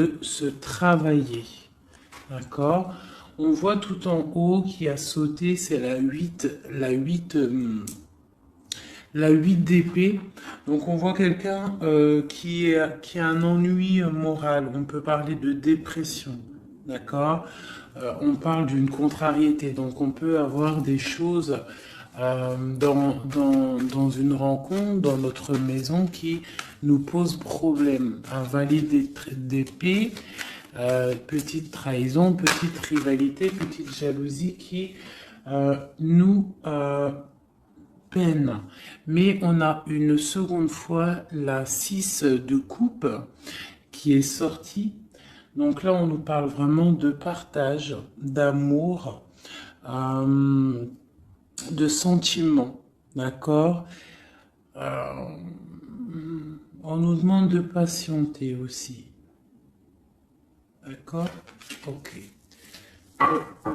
de se travailler. D'accord? On voit tout en haut qui a sauté, c'est la 8 d'épée. Donc on voit quelqu'un qui a un ennui moral. On peut parler de dépression. D'accord? On parle d'une contrariété. Donc on peut avoir des choses dans une rencontre, dans notre maison, qui nous posent problème. Un valet d'épée, petite trahison, petite rivalité, petite jalousie qui nous peine. Mais on a une seconde fois la 6 de coupe qui est sortie. Donc là, on nous parle vraiment de partage, d'amour, de sentiments. D'accord? On nous demande de patienter aussi. D'accord? Ok.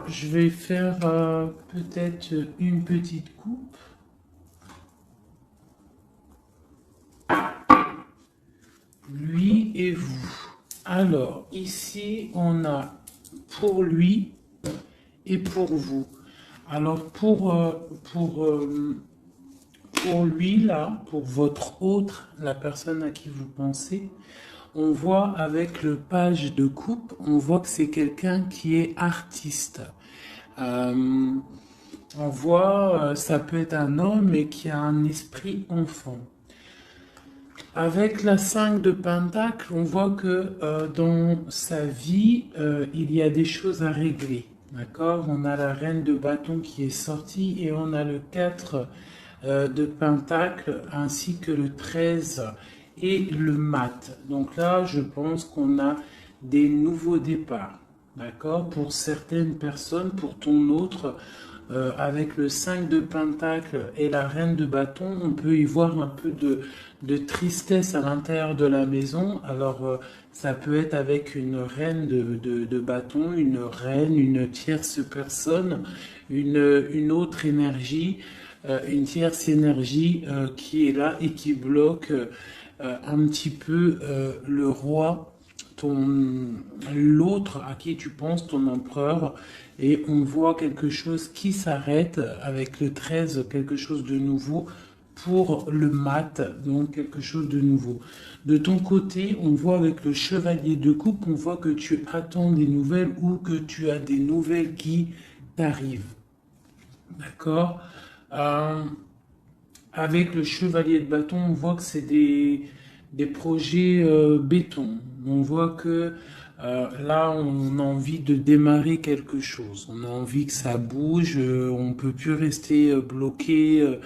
Je vais faire peut-être une petite coupe. Lui et vous. Alors, ici, on a pour lui et pour vous. Alors, pour lui, là, pour votre autre, la personne à qui vous pensez, on voit avec le page de coupe, on voit que c'est quelqu'un qui est artiste. On voit, ça peut être un homme et qui a un esprit enfant. Avec la 5 de Pentacle, on voit que dans sa vie, il y a des choses à régler. D'accord? On a la reine de bâton qui est sortie et on a le 4 de Pentacle ainsi que le 13 et le mat. Donc là, je pense qu'on a des nouveaux départs. D'accord? Pour certaines personnes, pour ton autre, avec le 5 de Pentacle et la reine de bâton, on peut y voir un peu de tristesse à l'intérieur de la maison. Alors, ça peut être avec une reine de bâton, une reine, une tierce personne, une autre énergie, une tierce énergie qui est là et qui bloque un petit peu le roi, l'autre à qui tu penses, ton empereur, et on voit quelque chose qui s'arrête avec le 13, quelque chose de nouveau pour le mat, donc quelque chose de nouveau. De ton côté, on voit avec le chevalier de coupe, on voit que tu attends des nouvelles ou que tu as des nouvelles qui t'arrivent. D'accord? Avec le chevalier de bâton, on voit que c'est des projets béton. On voit que là, on a envie de démarrer quelque chose. On a envie que ça bouge. On peut plus rester bloqué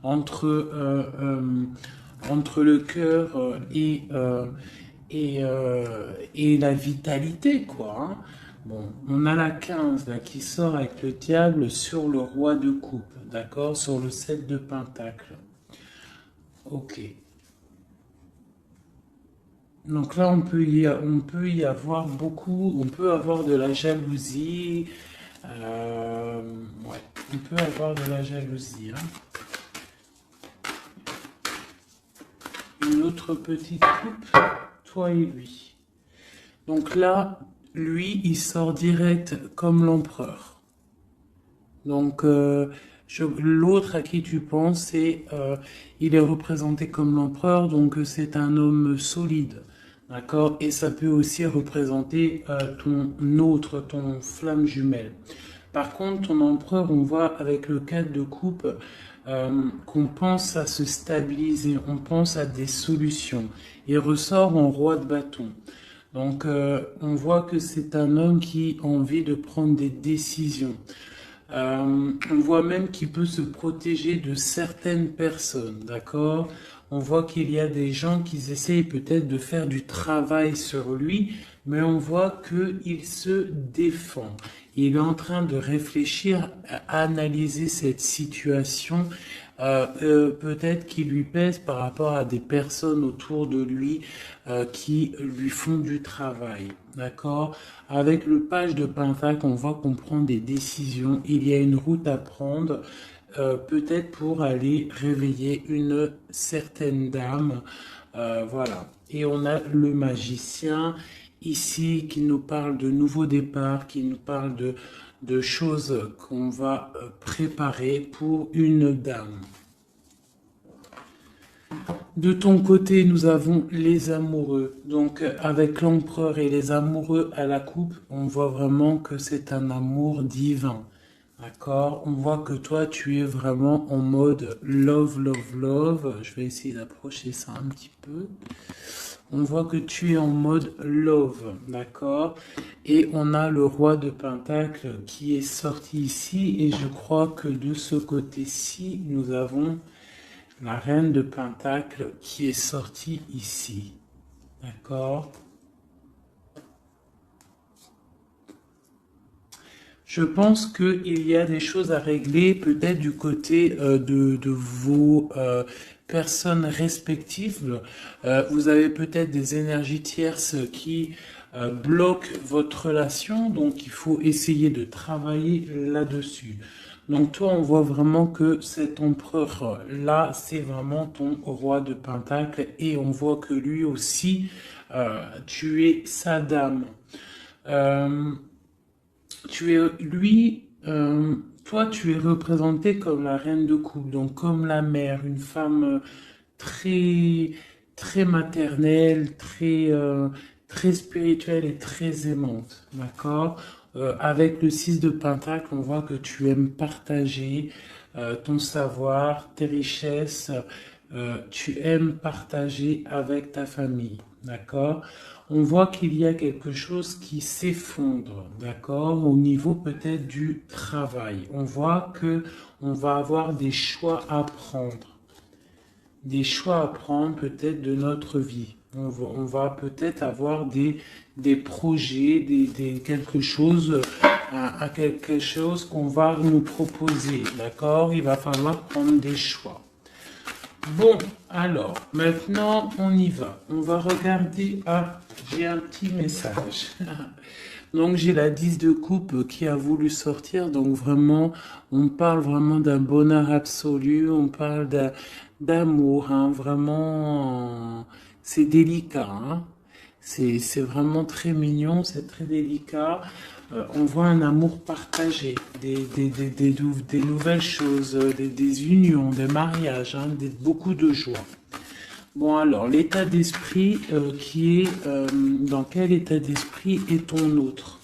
entre le cœur et la vitalité, quoi. Hein. Bon, on a la 15 là, qui sort avec le diable sur le roi de coupe, d'accord? Sur le 7 de pentacle. Ok. Donc là, on peut y avoir beaucoup, on peut avoir de la jalousie. Ouais, on peut avoir de la jalousie. Hein. Une autre petite coupe, toi et lui. Donc là, lui, il sort direct comme l'empereur. Donc, l'autre à qui tu penses, il est représenté comme l'empereur, donc c'est un homme solide, d'accord? Et ça peut aussi représenter ton flamme jumelle. Par contre, ton empereur, on voit avec le 4 de coupe qu'on pense à se stabiliser, on pense à des solutions. Il ressort en roi de bâton. Donc, on voit que c'est un homme qui a envie de prendre des décisions. On voit même qu'il peut se protéger de certaines personnes, d'accord? On voit qu'il y a des gens qui essayent peut-être de faire du travail sur lui, mais on voit qu'il se défend. Il est en train de réfléchir, à analyser cette situation, peut-être qui lui pèse par rapport à des personnes autour de lui qui lui font du travail. D'accord? Avec le page de Pentacle, on voit qu'on prend des décisions. Il y a une route à prendre, peut-être pour aller réveiller une certaine dame. Voilà. Et on a le magicien ici qui nous parle de nouveaux départs, qui nous parle de choses qu'on va préparer pour une dame. De ton côté, nous avons les amoureux. Donc, avec l'empereur et les amoureux à la coupe, on voit vraiment que c'est un amour divin. D'accord? On voit que toi, tu es vraiment en mode love, love, love. Je vais essayer d'approcher ça un petit peu. On voit que tu es en mode love, d'accord? Et on a le roi de Pentacle qui est sorti ici. Et je crois que de ce côté-ci, nous avons la reine de Pentacle qui est sortie ici. D'accord? Je pense qu'il y a des choses à régler peut-être du côté de vos personnes respectives. Vous avez peut-être des énergies tierces qui bloquent votre relation, donc il faut essayer de travailler là-dessus. Donc toi, on voit vraiment que cet empereur-là, c'est vraiment ton roi de Pentacle et on voit que lui aussi, tu es sa dame. Euh, toi, tu es représentée comme la reine de coupe, donc comme la mère, une femme très, très maternelle, très spirituelle et très aimante, d'accord? Avec le 6 de Pentacle, on voit que tu aimes partager ton savoir, tes richesses, tu aimes partager avec ta famille, d'accord? On voit qu'il y a quelque chose qui s'effondre, d'accord, au niveau peut-être du travail. On voit que on va avoir des choix à prendre peut-être de notre vie. On va peut-être avoir des projets, quelque chose, à quelque chose qu'on va nous proposer, d'accord? Il va falloir prendre des choix. Bon, alors, maintenant, on y va. On va regarder. Ah, j'ai un petit message. Donc, j'ai la 10 de coupe qui a voulu sortir. Donc, vraiment, on parle vraiment d'un bonheur absolu. On parle d'amour, hein, vraiment. C'est délicat, hein. C'est vraiment très mignon, c'est très délicat. On voit un amour partagé, des nouvelles choses, des unions, des mariages, hein, beaucoup de joie. Bon alors, l'état d'esprit dans quel état d'esprit est ton autre?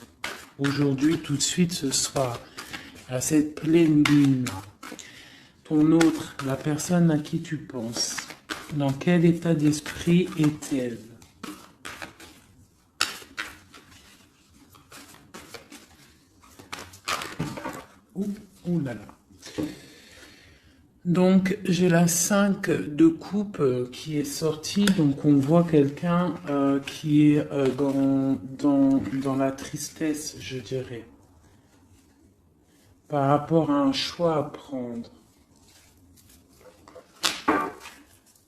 Aujourd'hui, tout de suite, ce soir, à cette pleine lune, ton autre, la personne à qui tu penses, dans quel état d'esprit est-elle? Ouh là là. Donc j'ai la 5 de coupe qui est sortie. Donc on voit quelqu'un qui est dans la tristesse, je dirais. Par rapport à un choix à prendre.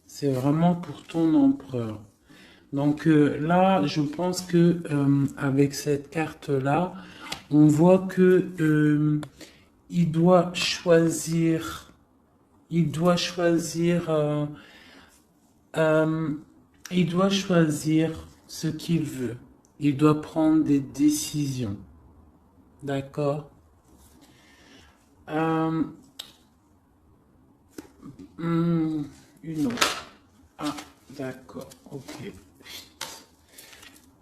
C'est vraiment pour ton empereur. Donc là, je pense que avec cette carte-là, on voit que il doit choisir, il doit choisir, il doit choisir ce qu'il veut. Il doit prendre des décisions. D'accord? Une autre. Ah, d'accord, ok.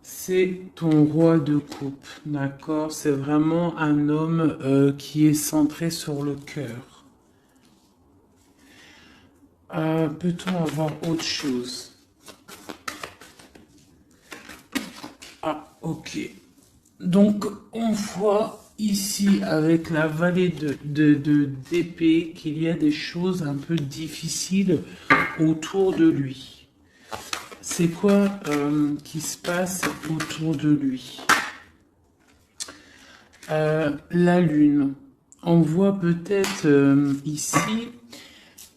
C'est ton roi de coupe, d'accord? C'est vraiment un homme qui est centré sur le cœur. Peut-on avoir autre chose? Ah, ok. Donc, on voit ici, avec la vallée d'épée, qu'il y a des choses un peu difficiles autour de lui. C'est quoi qui se passe autour de lui? La lune. On voit peut-être ici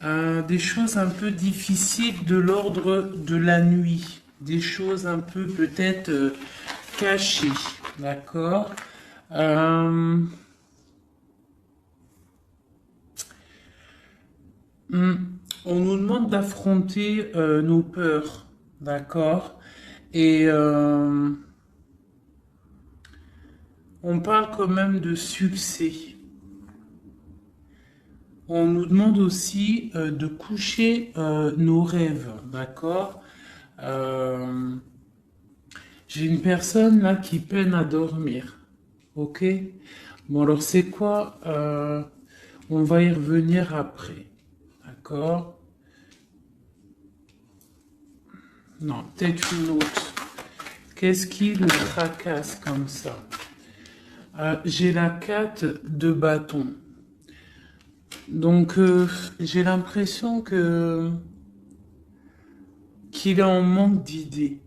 des choses un peu difficiles de l'ordre de la nuit. Des choses un peu peut-être cachées. D'accord? On nous demande d'affronter nos peurs. D'accord? Et On parle quand même de succès. On nous demande aussi de coucher nos rêves, d'accord? Euh, j'ai une personne là qui peine à dormir, ok? Bon alors c'est quoi? On va y revenir après, d'accord? Non, peut-être une autre. Qu'est-ce qui le tracasse comme ça? J'ai la 4 de bâton. Donc j'ai l'impression que qu'il est en manque d'idées.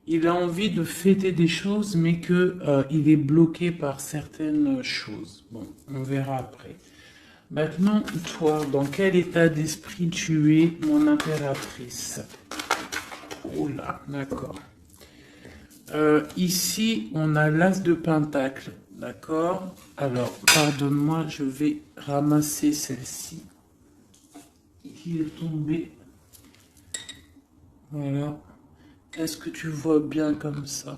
Il a envie de fêter des choses, mais que il est bloqué par certaines choses. Bon, on verra après. Maintenant, toi, dans quel état d'esprit tu es, mon impératrice? Oula, d'accord. Ici, on a l'as de pentacle, d'accord? Alors, pardonne-moi, je vais ramasser celle-ci qui est tombée. Voilà. Est-ce que tu vois bien comme ça?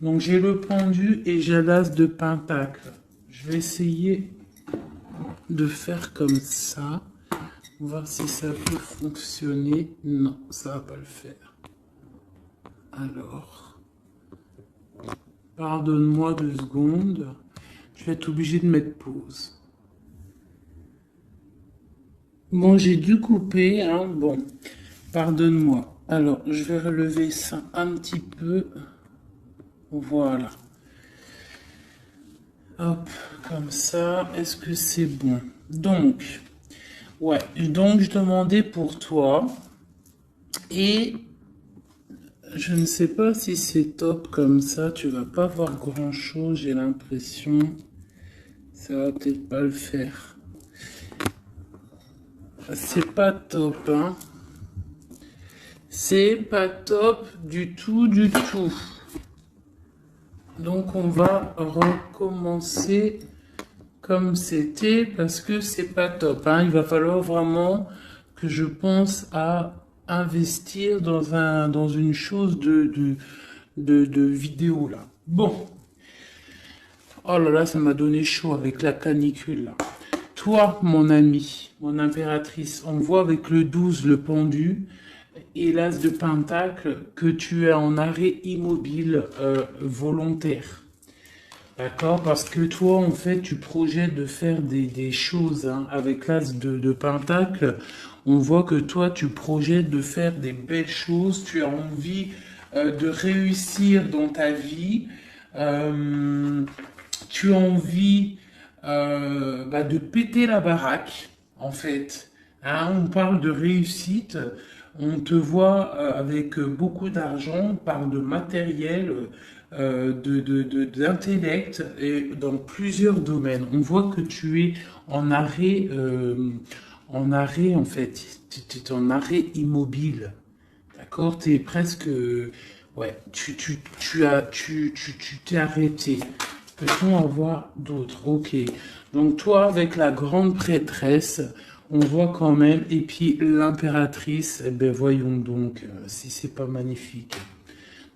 Donc, j'ai le pendu et j'ai l'as de pentacle. Je vais essayer de faire comme ça. Voir si ça peut fonctionner. Non, ça va pas le faire. Alors, pardonne-moi 2 secondes. Je vais être obligé de mettre pause. Bon, j'ai dû couper, hein. Bon, pardonne-moi. Alors, je vais relever ça un petit peu. Voilà. Hop, comme ça. Est-ce que c'est bon? Donc, ouais. Donc, je demandais pour toi. Et je ne sais pas si c'est top comme ça. Tu vas pas voir grand-chose, j'ai l'impression. Ça va peut-être pas le faire. C'est pas top, hein. C'est pas top du tout, du tout. Donc on va recommencer comme c'était parce que c'est pas top, hein. Il va falloir vraiment que je pense à investir dans une chose de vidéo là. Bon. Oh là là, ça m'a donné chaud avec la canicule là. Toi, mon ami, mon impératrice, on voit avec le 12, le pendu, et l'as de pentacle, que tu es en arrêt immobile volontaire. D'accord? Parce que toi, en fait, tu projettes de faire des choses hein, avec l'as de pentacle. On voit que toi, tu projettes de faire des belles choses. Tu as envie de réussir dans ta vie. Euh, tu as envie de péter la baraque, en fait. Hein, on parle de réussite. On te voit avec beaucoup d'argent, on parle de matériel, d'intellect et dans plusieurs domaines. On voit que tu es en arrêt en fait. Tu es en arrêt immobile. D'accord? Tu es presque, ouais, tu t'es arrêté. Peut-on avoir d'autres? Ok. Donc toi, avec la grande prêtresse, on voit quand même, et puis l'impératrice, eh ben voyons donc si c'est pas magnifique.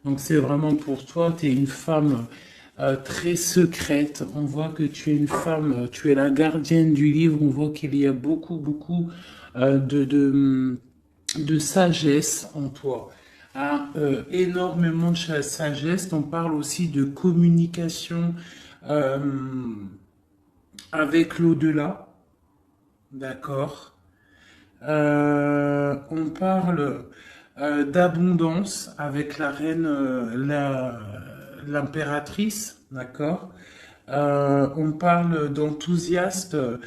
Donc c'est vraiment pour toi, tu es une femme très secrète. On voit que tu es une femme, tu es la gardienne du livre. On voit qu'il y a beaucoup de sagesse en toi. Hein, énormément de sagesse. On parle aussi de communication euh, avec l'au-delà. D'accord. On parle d'abondance avec la reine, l'impératrice, d'accord. On parle d'enthousiasme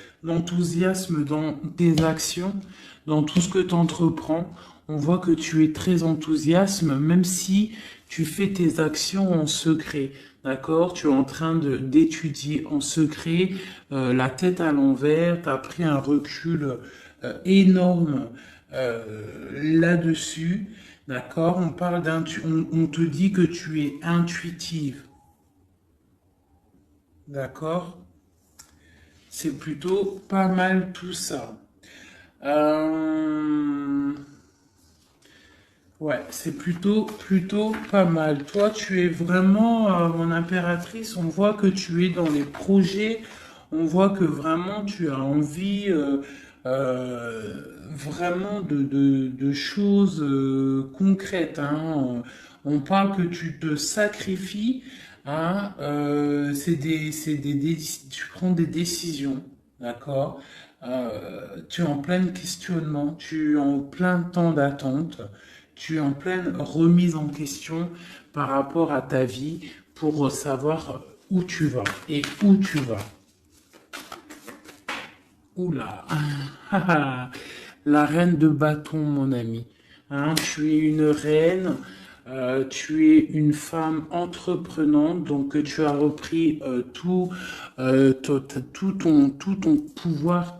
dans tes actions, dans tout ce que tu entreprends. On voit que tu es très enthousiaste, même si tu fais tes actions en secret. D'accord? Tu es en train d'étudier en secret, la tête à l'envers, tu as pris un recul énorme là-dessus. D'accord? On te dit que tu es intuitive. D'accord? C'est plutôt pas mal tout ça. Euh, Ouais, c'est plutôt pas mal. Toi, tu es vraiment, mon impératrice, on voit que tu es dans les projets, on voit que vraiment tu as envie vraiment de choses concrètes, hein. On parle que tu te sacrifies, hein, tu prends des décisions, d'accord? Tu es en plein questionnement, tu es en plein temps d'attente. Tu es en pleine remise en question par rapport à ta vie pour savoir où tu vas et où tu vas. Oula, la reine de bâton, mon ami. Hein, tu es une reine, tu es une femme entreprenante, donc tu as repris tout ton pouvoir,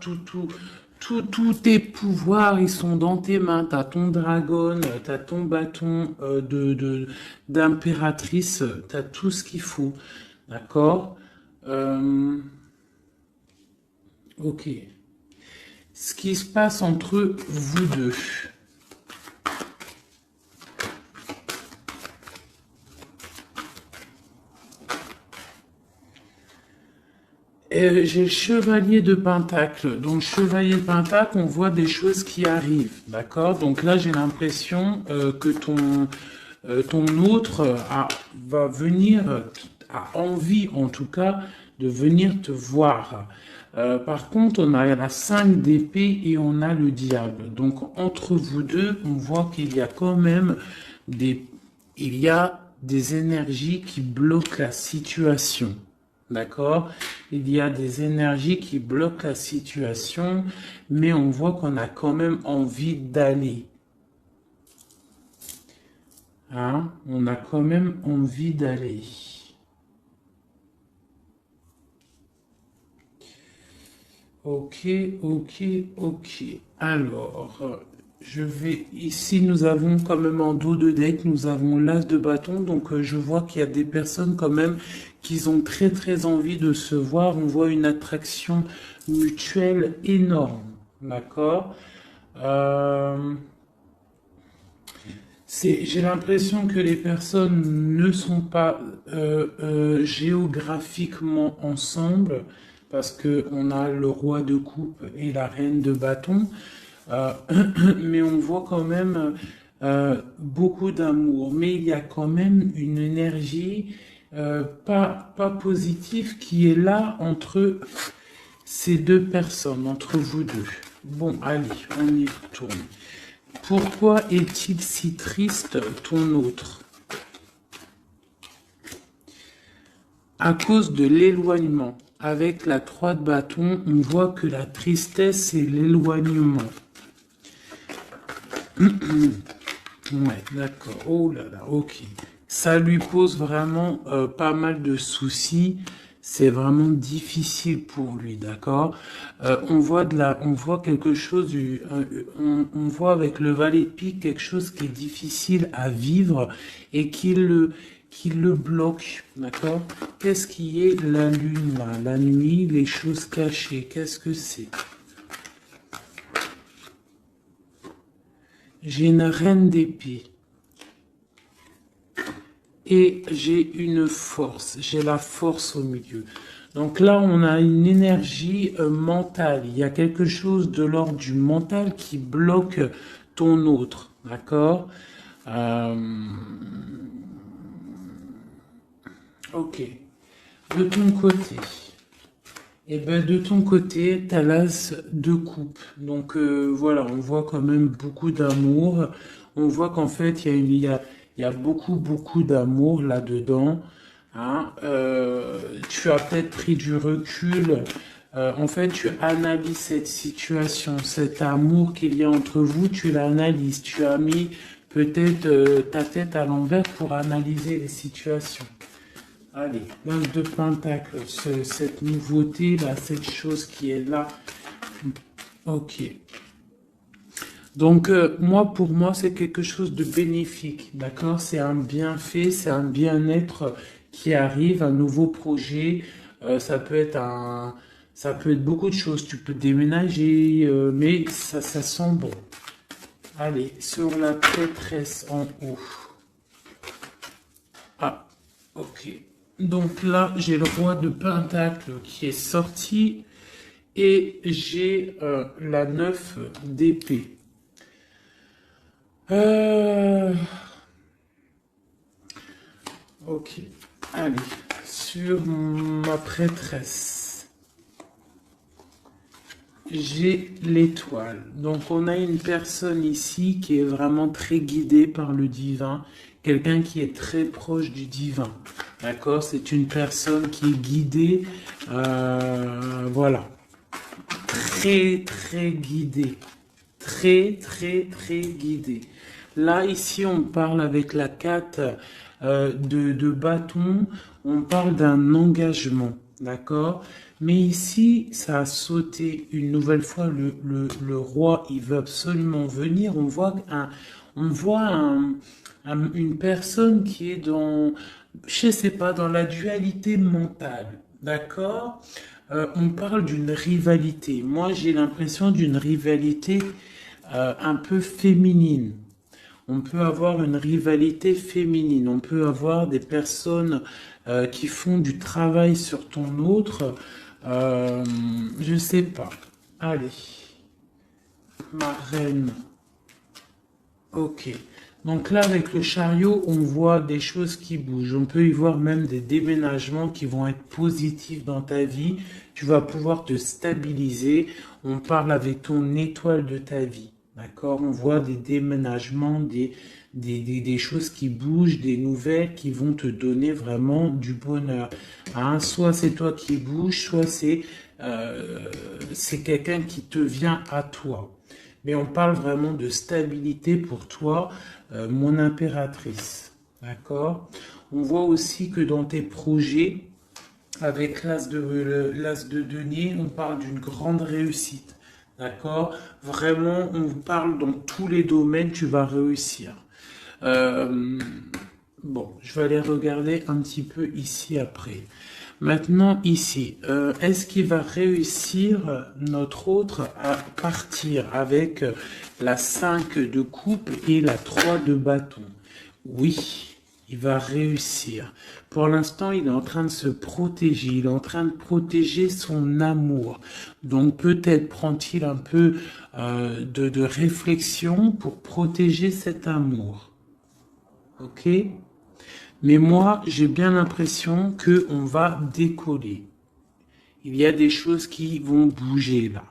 tous tes pouvoirs, ils sont dans tes mains. T'as ton dragon, t'as ton bâton d'impératrice, t'as tout ce qu'il faut. D'accord? Euh, ok. Ce qui se passe entre vous deux. J'ai le chevalier de Pentacle. Donc, chevalier de Pentacle, on voit des choses qui arrivent. D'accord? Donc là, j'ai l'impression que ton autre va venir, a envie en tout cas, de venir te voir. Par contre, on a la 5 d'épée et on a le diable. Donc, entre vous deux, on voit qu'il y a quand même des, il y a des énergies qui bloquent la situation. D'accord? Il y a des énergies qui bloquent la situation, mais on voit qu'on a quand même envie d'aller. Hein? On a quand même envie d'aller. Ok, ok, ok. Alors, je vais... Ici, nous avons quand même en dos de deck, nous avons l'as de bâton. Donc, je vois qu'il y a des personnes quand même qui ont très, très envie de se voir. On voit une attraction mutuelle énorme. D'accord? Euh, j'ai l'impression que les personnes ne sont pas géographiquement ensemble parce que on a le roi de coupe et la reine de bâton, Euh, mais on voit quand même beaucoup d'amour. Mais il y a quand même une énergie pas positive qui est là entre ces deux personnes, entre vous deux. Bon, allez, on y retourne. Pourquoi est-il si triste, ton autre? À cause de l'éloignement. Avec la 3 de bâton, on voit que la tristesse, c'est l'éloignement. Ouais, d'accord. Oh là là, ok. Ça lui pose vraiment pas mal de soucis. C'est vraiment difficile pour lui, d'accord? On voit quelque chose, on voit avec le valet de pique quelque chose qui est difficile à vivre et qui le bloque, d'accord? Qu'est-ce qui est la lune là? La nuit, les choses cachées, qu'est-ce que c'est? J'ai une reine d'épée. Et j'ai une force, j'ai la force au milieu. Donc là, on a une énergie mentale. Il y a quelque chose de l'ordre du mental qui bloque ton autre, d'accord? Euh, ok. De ton côté, eh ben de ton côté, t'as l'as de coupe. Donc voilà, on voit quand même beaucoup d'amour. On voit qu'en fait, il y a beaucoup d'amour là-dedans. Hein. Tu as peut-être pris du recul. En fait, tu analyses cette situation, cet amour qu'il y a entre vous, tu l'analyses. Tu as mis peut-être ta tête à l'envers pour analyser les situations. Allez, l'as de pentacle, cette nouveauté là, cette chose qui est là. Ok. Donc moi, pour moi, c'est quelque chose de bénéfique, d'accord? C'est un bienfait, c'est un bien-être qui arrive, un nouveau projet. Ça peut être beaucoup de choses. Tu peux déménager, mais ça sent bon. Allez, sur la prêtresse en haut. Ah, ok. Donc là, j'ai le roi de Pentacle qui est sorti et j'ai la 9 d'épée. Ok, allez, sur ma prêtresse, j'ai l'étoile. Donc on a une personne ici qui est vraiment très guidée par le divin, quelqu'un qui est très proche du divin. D'accord? C'est une personne qui est guidée, voilà, très très guidée, très guidée. Là, ici, on parle avec la 4 de bâton, on parle d'un engagement, d'accord? Mais ici, ça a sauté une nouvelle fois, le roi, il veut absolument venir, une personne qui est dans, je sais pas, dans la dualité mentale, d'accord? On parle d'une rivalité. Moi, j'ai l'impression d'une rivalité un peu féminine. On peut avoir une rivalité féminine. On peut avoir des personnes qui font du travail sur ton autre. Je sais pas. Allez, ma reine. Ok. Donc là, avec le chariot, on voit des choses qui bougent. On peut y voir même des déménagements qui vont être positifs dans ta vie. Tu vas pouvoir te stabiliser. On parle avec ton étoile de ta vie. D'accord? On voit des déménagements, des choses qui bougent, des nouvelles qui vont te donner vraiment du bonheur. Hein? Soit c'est toi qui bouges, soit c'est quelqu'un qui te vient à toi. Mais on parle vraiment de stabilité pour toi, mon impératrice. D'accord? On voit aussi que dans tes projets, avec l'as de denier, on parle d'une grande réussite. D'accord? Vraiment, on parle dans tous les domaines, tu vas réussir. Euh, bon, je vais aller regarder un petit peu ici après. Maintenant, ici, est-ce qu'il va réussir, notre autre, à partir avec la 5 de coupe et la 3 de bâton? Oui, il va réussir. Pour l'instant, il est en train de se protéger. Il est en train de protéger son amour. Donc, peut-être prend-il un peu de réflexion pour protéger cet amour. Ok? Mais moi, j'ai bien l'impression que on va décoller. Il y a des choses qui vont bouger là.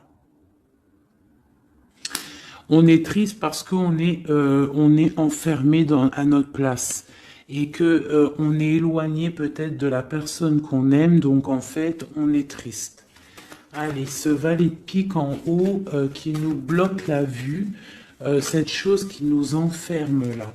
On est triste parce on est enfermé à notre place et que on est éloigné peut-être de la personne qu'on aime. Donc en fait, on est triste. Allez, ce valet de pique en haut qui nous bloque la vue, cette chose qui nous enferme là.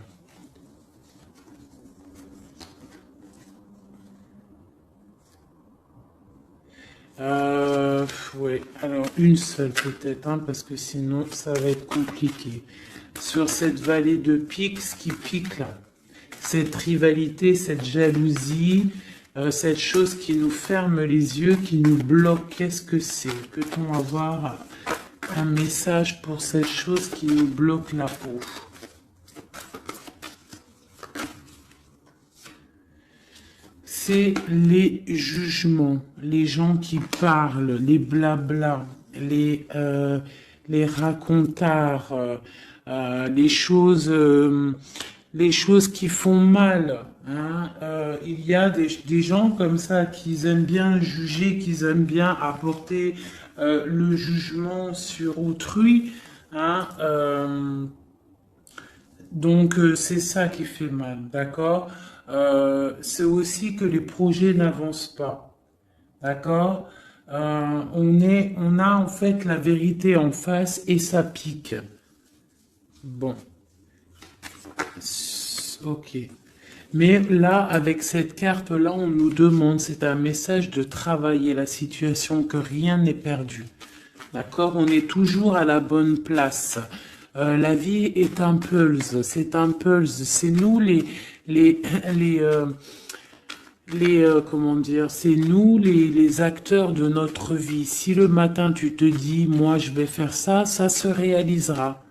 Ouais, alors une seule peut-être, hein, parce que sinon ça va être compliqué. Sur cette vallée de pique, ce qui pique là, cette rivalité, cette jalousie, cette chose qui nous ferme les yeux, qui nous bloque, qu'est-ce que c'est? Peut-on avoir un message pour cette chose qui nous bloque la peau? C'est les jugements, les gens qui parlent, les blablas, les racontards, les choses qui font mal. Hein. Il y a des gens comme ça qui aiment bien juger, qui aiment bien apporter le jugement sur autrui. Hein. Donc c'est ça qui fait mal, d'accord? C'est aussi que les projets n'avancent pas, d'accord? On a en fait la vérité en face et ça pique. Bon, ok. Mais là, avec cette carte-là, on nous demande, c'est un message de travailler la situation, que rien n'est perdu. D'accord? On est toujours à la bonne place. La vie est un pulse, c'est un pulse. C'est nous les, comment dire, c'est nous les acteurs de notre vie. Si le matin tu te dis, moi je vais faire ça, ça se réalisera.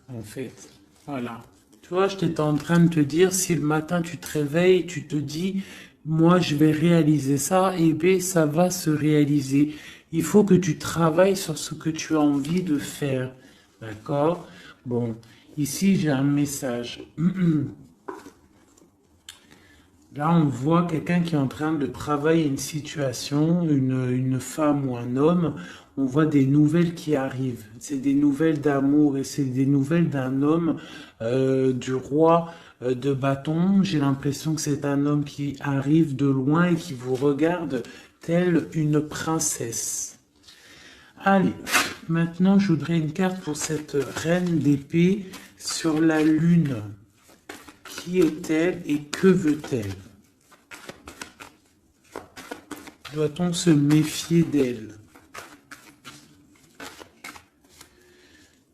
en fait. Voilà. Tu vois, j'étais en train de te dire, si le matin tu te réveilles, tu te dis, moi je vais réaliser ça, et bien ça va se réaliser. Il faut que tu travailles sur ce que tu as envie de faire. D'accord? Bon, ici j'ai un message. Là, on voit quelqu'un qui est en train de travailler une situation, une femme ou un homme. On voit des nouvelles qui arrivent. C'est des nouvelles d'amour et c'est des nouvelles d'un homme, du roi de bâton. J'ai l'impression que c'est un homme qui arrive de loin et qui vous regarde telle une princesse. Allez, maintenant je voudrais une carte pour cette reine d'épée sur la lune. Qui est-elle et que veut-elle? Doit-on se méfier d'elle?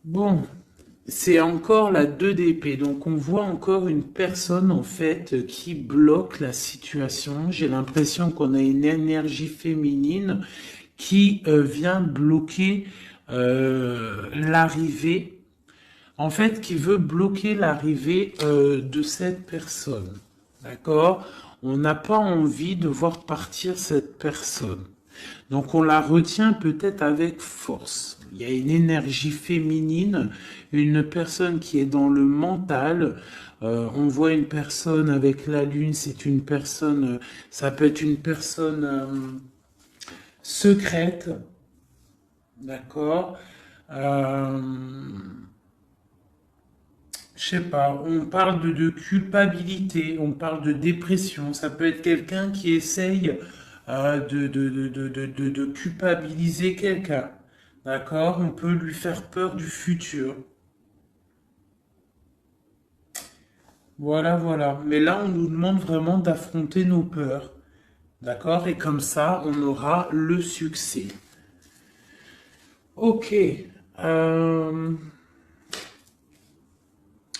Bon, c'est encore la 2 d'épée. Donc on voit encore une personne en fait qui bloque la situation. J'ai l'impression qu'on a une énergie féminine qui vient bloquer l'arrivée. En fait, qui veut bloquer l'arrivée de cette personne. D'accord? On n'a pas envie de voir partir cette personne. Donc on la retient peut-être avec force. Il y a une énergie féminine, une personne qui est dans le mental. On voit une personne avec la lune, c'est une personne, ça peut être une personne secrète. D'accord? Je sais pas, on parle de culpabilité, on parle de dépression. Ça peut être quelqu'un qui essaye de culpabiliser quelqu'un. D'accord? On peut lui faire peur du futur. Voilà, voilà. Mais là, on nous demande vraiment d'affronter nos peurs. D'accord? Et comme ça, on aura le succès. Ok. Euh,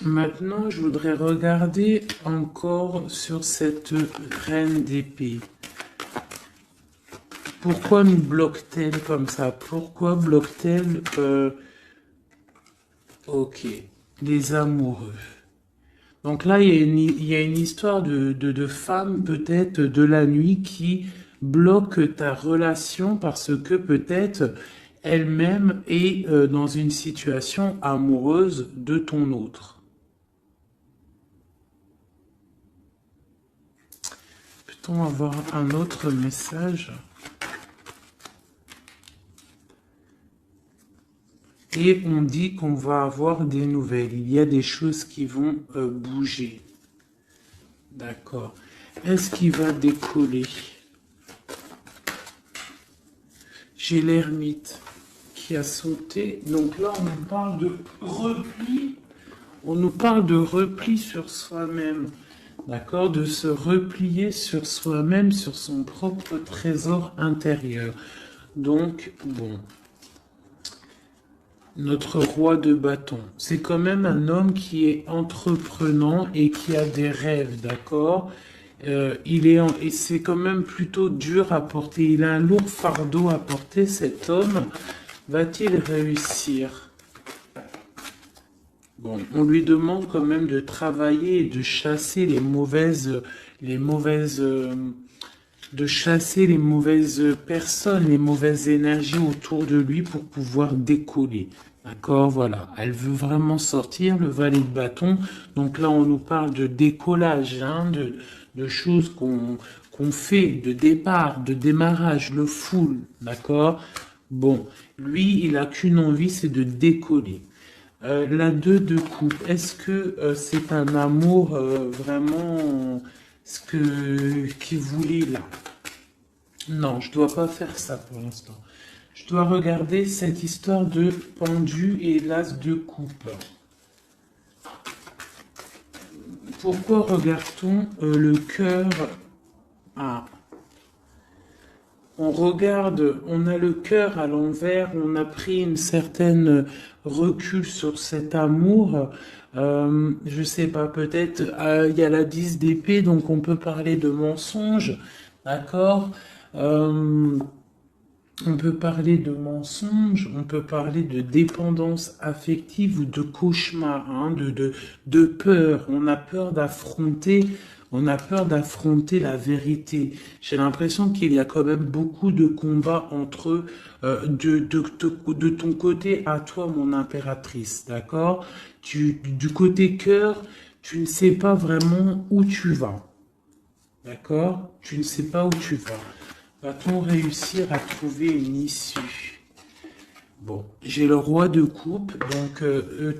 Maintenant, je voudrais regarder encore sur cette reine d'épée. Pourquoi nous bloque-t-elle comme ça? Pourquoi bloque-t-elle ok, les amoureux. Donc là, il y a une histoire de femme peut-être de la nuit qui bloque ta relation parce que peut-être elle-même est dans une situation amoureuse de ton autre. Peut-on avoir un autre message? Et on dit qu'on va avoir des nouvelles. Il y a des choses qui vont bouger. D'accord. Est-ce qu'il va décoller? J'ai l'ermite qui a sauté. Donc là, on nous parle de repli. On nous parle de repli sur soi-même. D'accord? De se replier sur soi-même, sur son propre trésor intérieur. Donc, bon. Notre roi de bâton. C'est quand même un homme qui est entreprenant et qui a des rêves, d'accord? Et c'est quand même plutôt dur à porter. Il a un lourd fardeau à porter, cet homme. Va-t-il réussir? Bon, on lui demande quand même de travailler et de chasser de chasser les mauvaises personnes, les mauvaises énergies autour de lui pour pouvoir décoller. D'accord, voilà. Elle veut vraiment sortir, le valet de bâton. Donc là, on nous parle de décollage, hein, de choses qu'on fait, de départ, de démarrage, le full. D'accord? Bon, lui, il a qu'une envie, c'est de décoller. La 2 de coupe, est-ce que c'est un amour vraiment qu'il voulait là? Non, je dois pas faire ça pour l'instant. Je dois regarder cette histoire de pendu et l'as de coupe. Pourquoi regarde-t-on le cœur? Ah, on regarde, on a le cœur à l'envers, on a pris une certaine recul sur cet amour. Je sais pas, peut-être il y a la 10 d'épée, donc on peut parler de mensonge, d'accord? On peut parler de mensonge, on peut parler de dépendance affective ou de cauchemar, hein, de peur. On a peur d'affronter la vérité. J'ai l'impression qu'il y a quand même beaucoup de combats entre eux, de ton côté à toi, mon impératrice, d'accord? Du côté cœur, tu ne sais pas vraiment où tu vas. D'accord? Tu ne sais pas où tu vas. Va-t-on réussir à trouver une issue? Bon, j'ai le roi de coupe, donc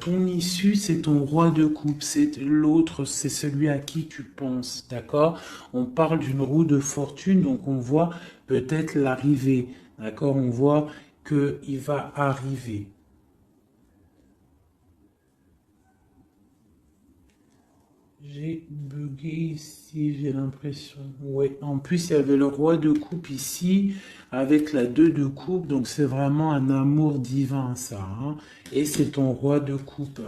ton issue, c'est ton roi de coupe, c'est l'autre, c'est celui à qui tu penses, d'accord? On parle d'une roue de fortune, donc on voit peut-être l'arrivée, d'accord? On voit qu'il va arriver. J'ai bugué ici, j'ai l'impression. Ouais, en plus, il y avait le roi de coupe ici, avec la 2 de coupe, donc c'est vraiment un amour divin, ça, hein. Et c'est ton roi de coupe.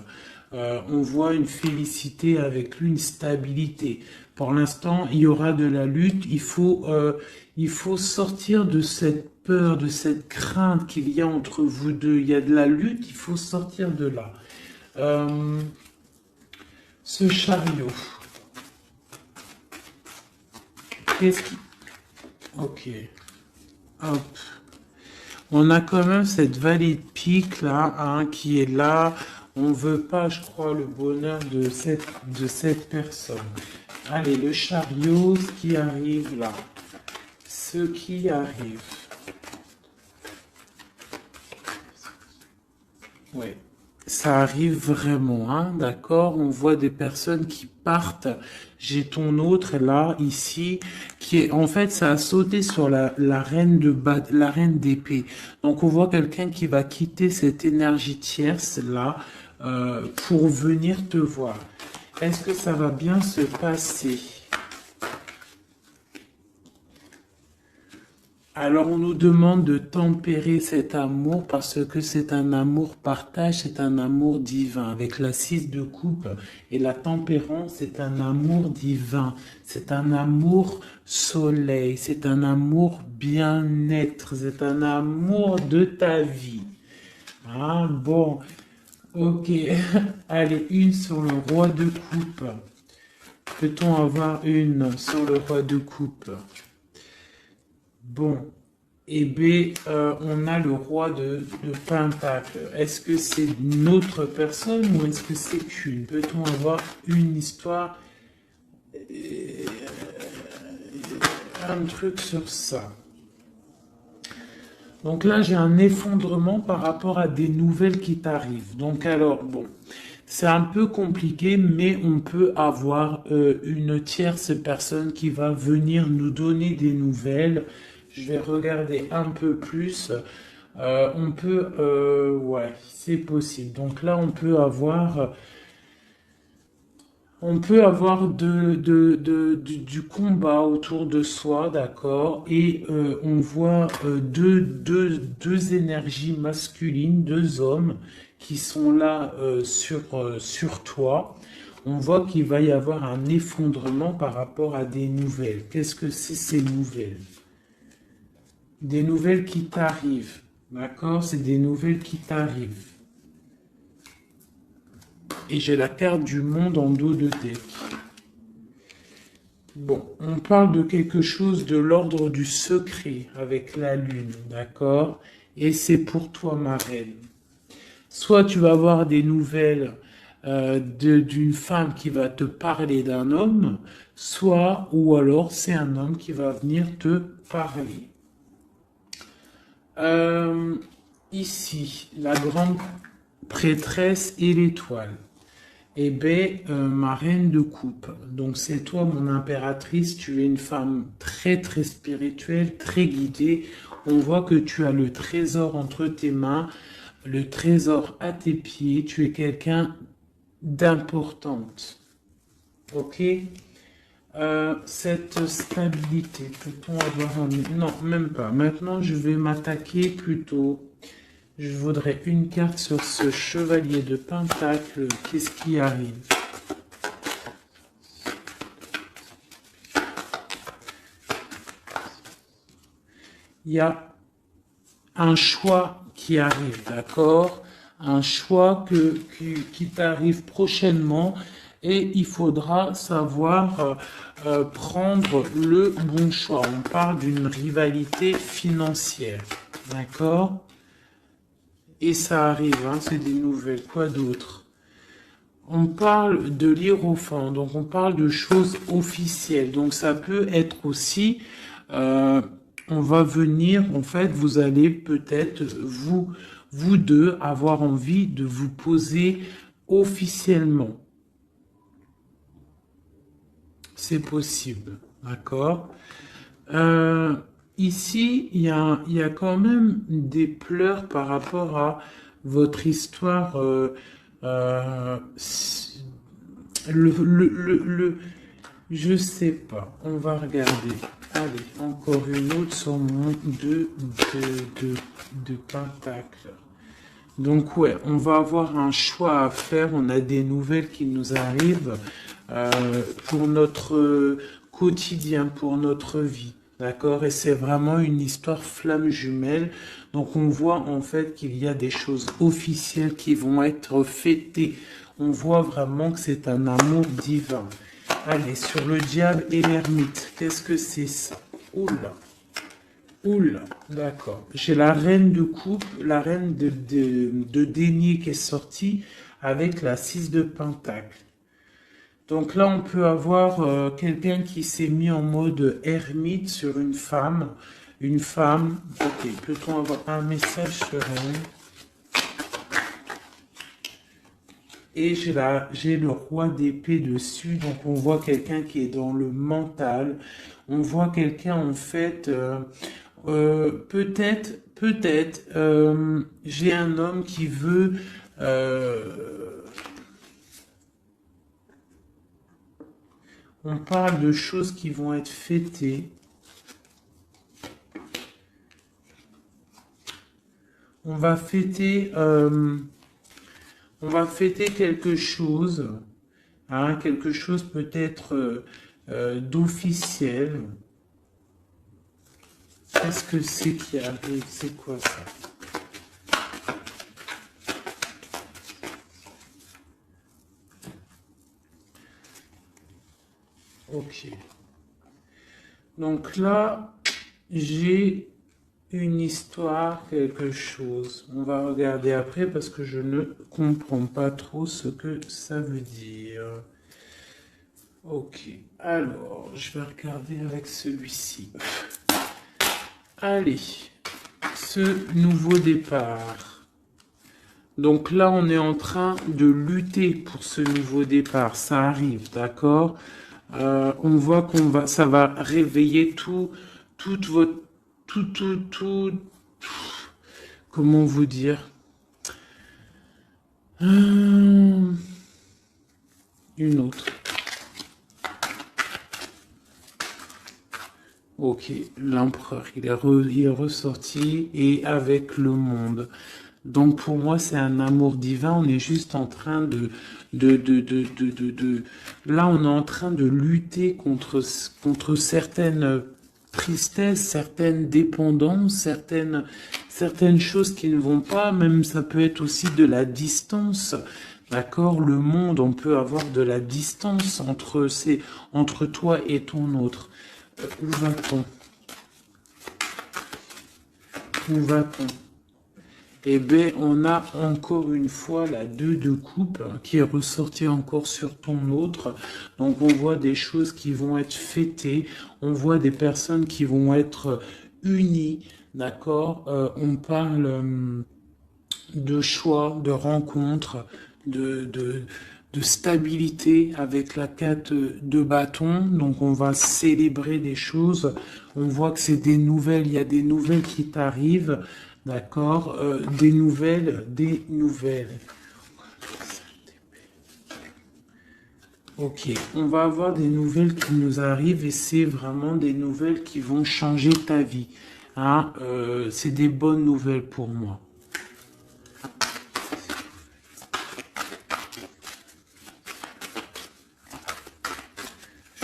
On voit une félicité avec lui, une stabilité. Pour l'instant, il y aura de la lutte. Il faut sortir de cette peur, de cette crainte qu'il y a entre vous deux. Il y a de la lutte, il faut sortir de là. Euh, ce chariot. Qu'est-ce qui... Ok. Hop. On a quand même cette vallée de pique là, hein, qui est là. On veut pas, je crois, le bonheur de cette personne. Allez, le chariot, ce qui arrive là. Ce qui arrive. Ouais. Ça arrive vraiment, hein, d'accord? On voit des personnes qui partent. J'ai ton autre là, ici, qui est, en fait, ça a sauté sur la reine la reine d'épée. Donc, on voit quelqu'un qui va quitter cette énergie tierce là, pour venir te voir. Est-ce que ça va bien se passer? Alors on nous demande de tempérer cet amour parce que c'est un amour partage, c'est un amour divin. Avec la 6 de coupe et la tempérance, c'est un amour divin. C'est un amour soleil, c'est un amour bien-être, c'est un amour de ta vie. Ah bon, ok. Allez, une sur le roi de coupe. Peut-on avoir une sur le roi de coupe? Bon, et B, on a le roi de Pentacle. Est-ce que c'est une autre personne ou est-ce que c'est une? Peut-on avoir une histoire, un truc sur ça? Donc là, j'ai un effondrement par rapport à des nouvelles qui t'arrivent. Donc alors, bon, c'est un peu compliqué, mais on peut avoir une tierce personne qui va venir nous donner des nouvelles. Je vais regarder un peu plus. Ouais, c'est possible. Donc là, on peut avoir du combat autour de soi, d'accord? Et on voit deux énergies masculines, deux hommes qui sont là sur toi. On voit qu'il va y avoir un effondrement par rapport à des nouvelles. Qu'est-ce que c'est ces nouvelles? Des nouvelles qui t'arrivent, d'accord? C'est des nouvelles qui t'arrivent. Et j'ai la carte du monde en dos de deck. Bon, on parle de quelque chose de l'ordre du secret avec la lune, d'accord? Et c'est pour toi, ma reine. Soit tu vas avoir des nouvelles d'une femme qui va te parler d'un homme, soit, ou alors c'est un homme qui va venir te parler. Euh, Ici, la grande prêtresse et l'étoile. Eh bien, ma reine de coupe. Donc, c'est toi, mon impératrice. Tu es une femme très, très spirituelle, très guidée. On voit que tu as le trésor entre tes mains, le trésor à tes pieds. Tu es quelqu'un d'importante. Ok? Cette stabilité, peut-on avoir un... Non, même pas. Maintenant, je vais m'attaquer plutôt. Je voudrais une carte sur ce chevalier de Pentacle. Qu'est-ce qui arrive? Il y a un choix qui arrive, d'accord? Un choix qui t'arrive prochainement et il faudra savoir prendre le bon choix. On parle d'une rivalité financière, d'accord? Et ça arrive, hein, c'est des nouvelles. Quoi d'autre? On parle de l'hiérophant, donc on parle de choses officielles. Donc ça peut être aussi, on va venir, en fait, vous allez peut-être, vous deux, avoir envie de vous poser officiellement. C'est possible, d'accord? Ici, il y a quand même des pleurs par rapport à votre histoire. Je sais pas. On va regarder. Allez, encore une autre sur mon de pentacle. Donc ouais, on va avoir un choix à faire. On a des nouvelles qui nous arrivent pour notre quotidien, pour notre vie. D'accord? Et c'est vraiment une histoire flamme jumelle. Donc on voit en fait qu'il y a des choses officielles qui vont être fêtées. On voit vraiment que c'est un amour divin. Allez, sur le diable et l'ermite. Qu'est-ce que c'est ça? Oula. Oula, d'accord. J'ai la reine de coupe, la reine de denier qui est sortie avec la 6 de pentacle. Donc là, on peut avoir quelqu'un qui s'est mis en mode ermite sur une femme. Une femme. Ok, peut-on avoir un message sur elle? Et j'ai le roi d'épée dessus. Donc on voit quelqu'un qui est dans le mental. On voit quelqu'un en fait. Peut-être, j'ai un homme qui veut. On parle de choses qui vont être fêtées. On va fêter quelque chose, hein, quelque chose peut-être d'officiel. Qu'est-ce que c'est qui arrive? C'est quoi ça? Ok. Donc là, j'ai une histoire, quelque chose. On va regarder après parce que je ne comprends pas trop ce que ça veut dire. Ok. Alors, je vais regarder avec celui-ci. Allez. Ce nouveau départ. Donc là, on est en train de lutter pour ce nouveau départ. Ça arrive, d'accord? On voit ça va réveiller toute votre, comment vous dire? Une autre. Ok, l'empereur, il est ressorti et avec le monde. Donc pour moi, c'est un amour divin. On est juste en train là, on est en train de lutter contre certaines tristesses, certaines dépendances, certaines choses qui ne vont pas. Même ça peut être aussi de la distance. D'accord? Le monde, on peut avoir de la distance entre toi et ton autre. Où va-t-on? Où va-t-on? Eh bien, on a encore une fois la 2 de coupe qui est ressortie encore sur ton autre. Donc, on voit des choses qui vont être fêtées. On voit des personnes qui vont être unies. D'accord? On parle de choix, de rencontres, de stabilité avec la 4 de bâton. Donc on va célébrer des choses. On voit que c'est des nouvelles, il y a des nouvelles qui t'arrivent. D'accord? Des nouvelles, des nouvelles. Ok, on va avoir des nouvelles qui nous arrivent et c'est vraiment des nouvelles qui vont changer ta vie. Hein? C'est des bonnes nouvelles pour moi.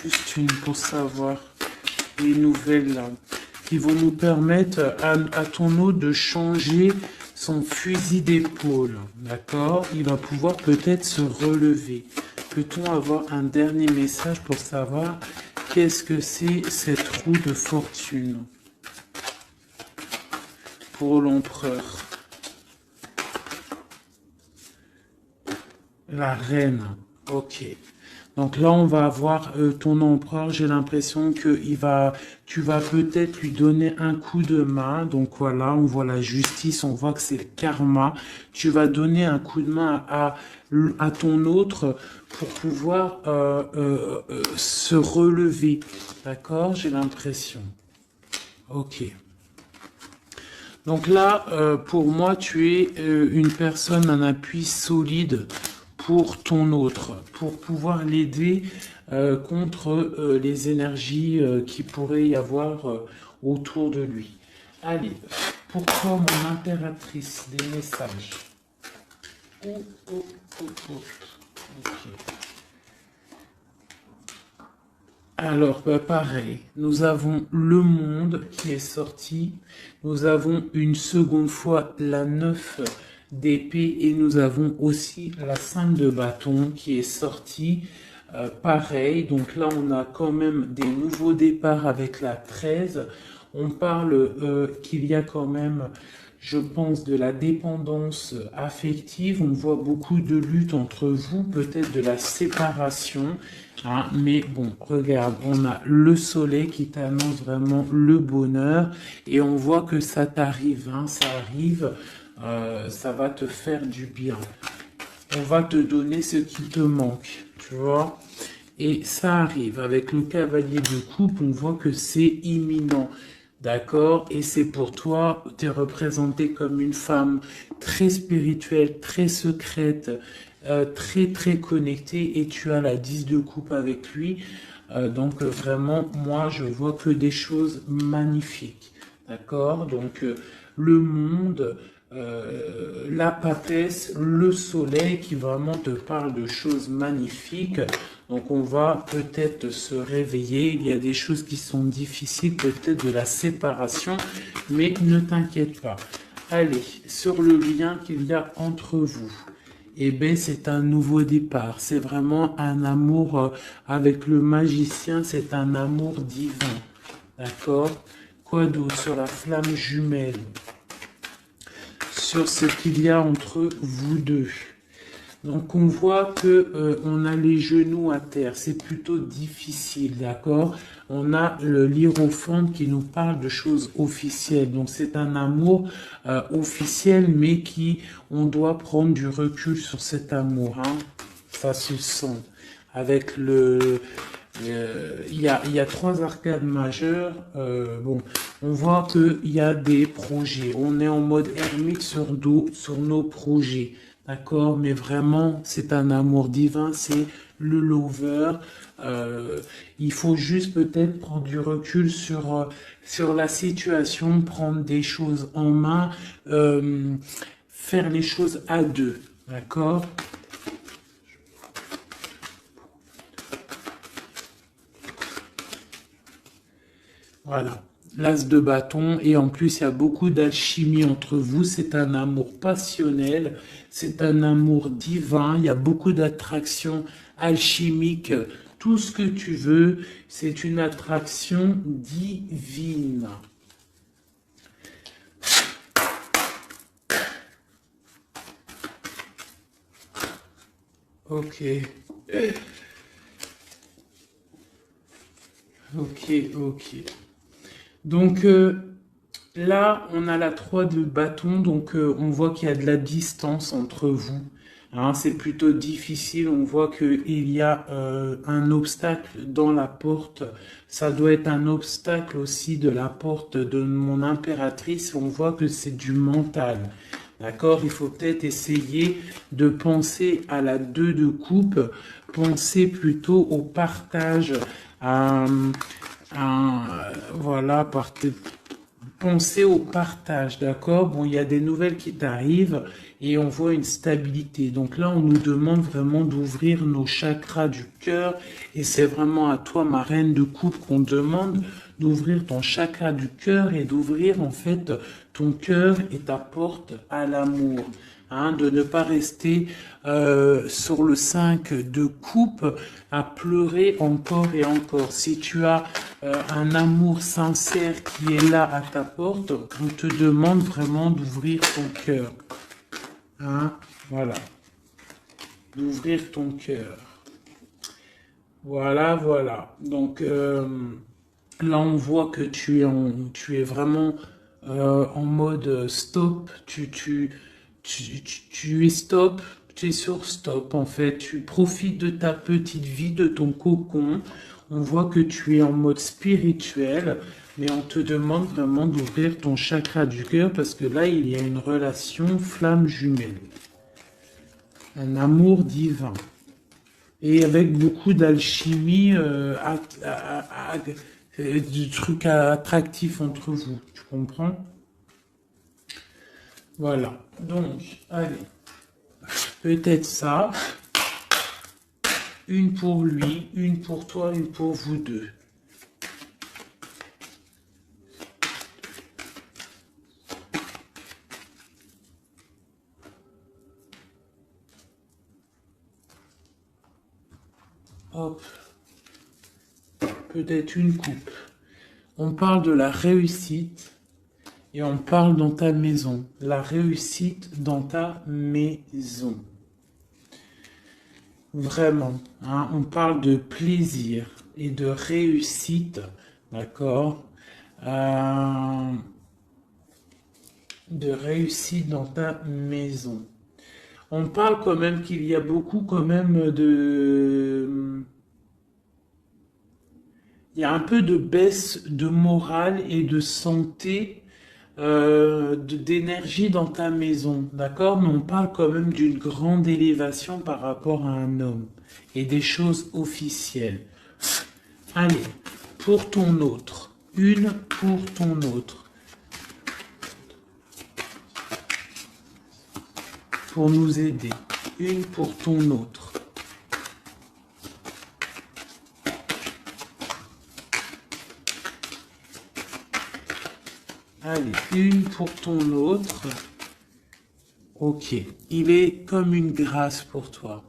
Juste une pour savoir les nouvelles là. qui vont nous permettre à ton hôte de changer son fusil d'épaule. D'accord? Il va pouvoir peut-être se relever. Peut-on avoir un dernier message pour savoir qu'est-ce que c'est cette roue de fortune pour l'empereur? La reine. Ok. Donc là, on va avoir ton empereur. J'ai l'impression que tu vas peut-être lui donner un coup de main. Donc voilà, on voit la justice, on voit que c'est le karma. Tu vas donner un coup de main à ton autre pour pouvoir se relever. D'accord? J'ai l'impression. Ok. Donc là, pour moi, tu es une personne, un appui solide pour ton autre, pour pouvoir l'aider contre les énergies qui pourraient y avoir autour de lui. Allez, pour toi, mon impératrice, des messages. Oh, oh, oh, oh. Ok. Alors, pareil, nous avons le monde qui est sorti, nous avons une seconde fois la 9 d'épée et nous avons aussi la 5 de bâton qui est sortie. Pareil, donc là on a quand même des nouveaux départs avec la 13. On parle qu'il y a quand même, je pense, de la dépendance affective. On voit beaucoup de lutte entre vous, peut-être de la séparation. Hein, mais bon, regarde, on a le soleil qui t'annonce vraiment le bonheur. Et on voit que ça t'arrive, hein, ça arrive, ça va te faire du bien. On va te donner ce qui te manque, tu vois. Et ça arrive. Avec le cavalier de coupe, on voit que c'est imminent. D'accord? Et c'est pour toi, tu es représentée comme une femme très spirituelle, très secrète, très très connectée et tu as la 10 de coupe avec lui. Donc vraiment, moi, je vois que des choses magnifiques. D'accord? Donc le monde, la papesse, le soleil qui vraiment te parle de choses magnifiques. Donc on va peut-être se réveiller, il y a des choses qui sont difficiles, peut-être de la séparation, mais ne t'inquiète pas. Allez, sur le lien qu'il y a entre vous, eh bien c'est un nouveau départ, c'est vraiment un amour avec le magicien, c'est un amour divin. D'accord? Quoi d'autre sur la flamme jumelle? Sur ce qu'il y a entre vous deux. Donc on voit que on a les genoux à terre, c'est plutôt difficile, d'accord? On a le l'hiérophante qui nous parle de choses officielles. Donc c'est un amour officiel, mais on doit prendre du recul sur cet amour, hein? Ça se sent. Avec il y a trois arcades majeures. Bon, on voit qu'il y a des projets. On est en mode ermite sur nos projets. D'accord, mais vraiment, c'est un amour divin, c'est le lover. Il faut juste peut-être prendre du recul sur la situation, prendre des choses en main, faire les choses à deux. D'accord? Voilà. L'as de bâton et en plus il y a beaucoup d'alchimie entre vous, c'est un amour passionnel, c'est un amour divin, il y a beaucoup d'attraction alchimique, tout ce que tu veux, c'est une attraction divine. Ok. Ok. Donc là, on a la 3 de bâton, donc on voit qu'il y a de la distance entre vous. Hein, c'est plutôt difficile, on voit qu'il y a un obstacle dans la porte. Ça doit être un obstacle aussi de la porte de mon impératrice. On voit que c'est du mental. D'accord? Il faut peut-être essayer de penser à la 2 de coupe, penser plutôt au partage, voilà, penser au partage, d'accord? Bon, il y a des nouvelles qui t'arrivent et on voit une stabilité. Donc là, on nous demande vraiment d'ouvrir nos chakras du cœur et c'est vraiment à toi, ma reine de coupe, qu'on demande d'ouvrir ton chakra du cœur et d'ouvrir en fait ton cœur et ta porte à l'amour. Hein, de ne pas rester sur le 5 de coupe à pleurer encore et encore. Si tu as un amour sincère qui est là à ta porte, on te demande vraiment d'ouvrir ton cœur. Hein, voilà. D'ouvrir ton cœur. Voilà, voilà. Donc là, on voit que tu es vraiment en mode stop. Tu es stop. Tu es sur stop en fait. Tu profites de ta petite vie, de ton cocon. On voit que tu es en mode spirituel, mais on te demande vraiment d'ouvrir ton chakra du cœur parce que là, il y a une relation flamme jumelle. Un amour divin. Et avec beaucoup d'alchimie, du truc attractif entre vous. Tu comprends? Voilà. Donc, allez. Peut-être ça. Une pour lui, une pour toi, une pour vous deux. Hop. Peut-être une coupe. On parle de la réussite et on parle dans ta maison. La réussite dans ta maison. Vraiment, hein, on parle de plaisir et de réussite, d'accord? De réussite dans ta maison. On parle quand même qu'il y a beaucoup quand même de... Il y a un peu de baisse de morale et de santé, d'énergie dans ta maison, d'accord? Mais on parle quand même d'une grande élévation par rapport à un homme et des choses officielles. Allez, pour ton autre, une pour ton autre. Pour nous aider, une pour ton autre. Allez, une pour ton autre. Ok, il est comme une grâce pour toi.